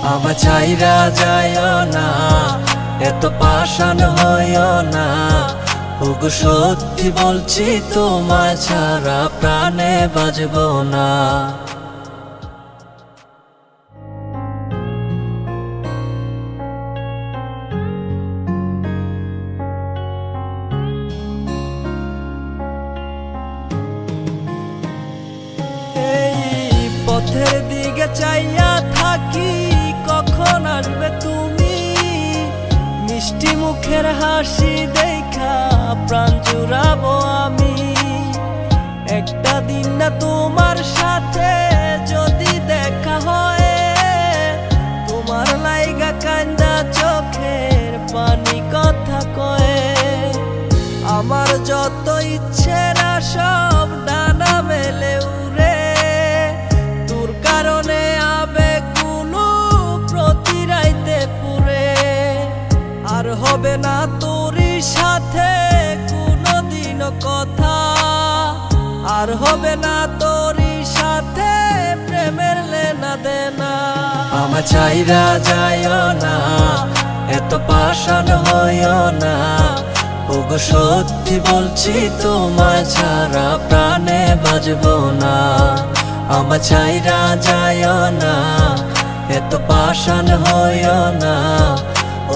আমার চাইরা যাইও না, এত পাষাণ হইও না। ওগো সত্যি বলছি তোমায় ছাড়া প্রাণে বাঁচবো না। পথের দিকে চাইয়া থাকি, কখন আসবে তুমি? মিষ্টি মুখের হাসি দেখা প্রাণ জুড়াবো আমি। একটা দিন না তোমার সাথে যদি দেখা হয়, তোমার লাইগা কান্দা চোখের পানি কথা কয়ে। আমার যত ইচ্ছেরা সব ডানা মেলে উড়ে, তোর কারণে আবেগগুলো প্রতি রাইতে পুরে। আর হবে না তোর সাথে কোনোদিনও কথা, আর হবে না তোর সাথে প্রেমের লেনা দেনা। আমার চাইরা যাইও না, এত পাষাণ হইও না। ওগো সত্যি বলছি তোমায় ছাড়া প্রাণে বাঁচবো না। আমার চাইরা যাইও না, এত পাষাণ হইও না।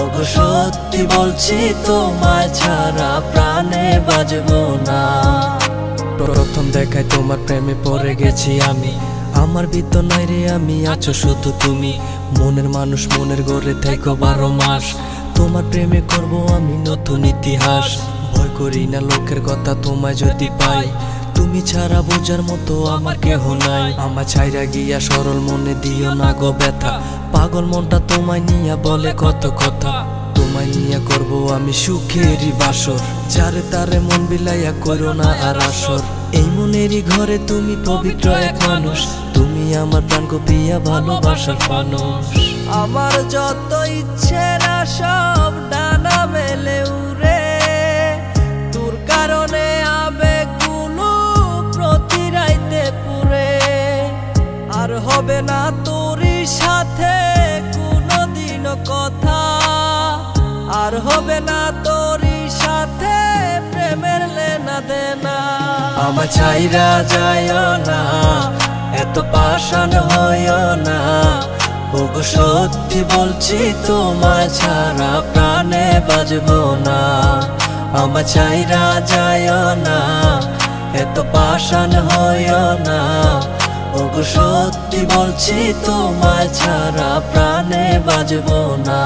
ওগো সত্যি বলছি তোমায় ছাড়া প্রাণে বাঁচবো না। প্রথম দেখায় তোমার প্রেমে পড়ে গেছি আমি। আমার ভিতর নাই রে আমি, আছো শুধু তুমি। মনের মানুষ মনের গড়ে থেকো 12 মাস। তোমার প্রেমে করব আমি নতুন ইতিহাস। ভয় করি না লোকের কথা তোমায় যদি পাই, তুমি ছাড়া বোঝার মতো আমার কেহ নাই। আমার ছাইরা গিয়া সরল মনে দিও না গো ব্যথা। পাগল মনটা তোমায় নিয়া বলে কত কথা। তোমায় নিয়া করব আমি সুখেরই বাসর, যারে তারে মন বিলাইয়া করো না আর আসর। এই মনেরই ঘরে তুমি পবিত্র এক মানুষ, তুমি আমার প্রাণ গো প্রিয়া ভালোবাসার মানুষ। আমার যত ইচ্ছেরা সব ডানা মেলে উড়ে, তোর কারণে আবেগগুলো প্রতি রাইতে পুরে। আর হবে না তোর সাথে কোনোদিনও কথা, আর হবে না তোর সাথে প্রেমের লেনা দেনা। আমার চাইরা যাইও না, এত পাষাণ হইও না। ওগো সত্যি বলছি তোমায় ছাড়া প্রাণে বাঁচবো না। আমার চাইরা যাইও না, এত পাষাণ হইও না। ওগো সত্যি বলছি তোমায় ছাড়া প্রাণে বাঁচবো না।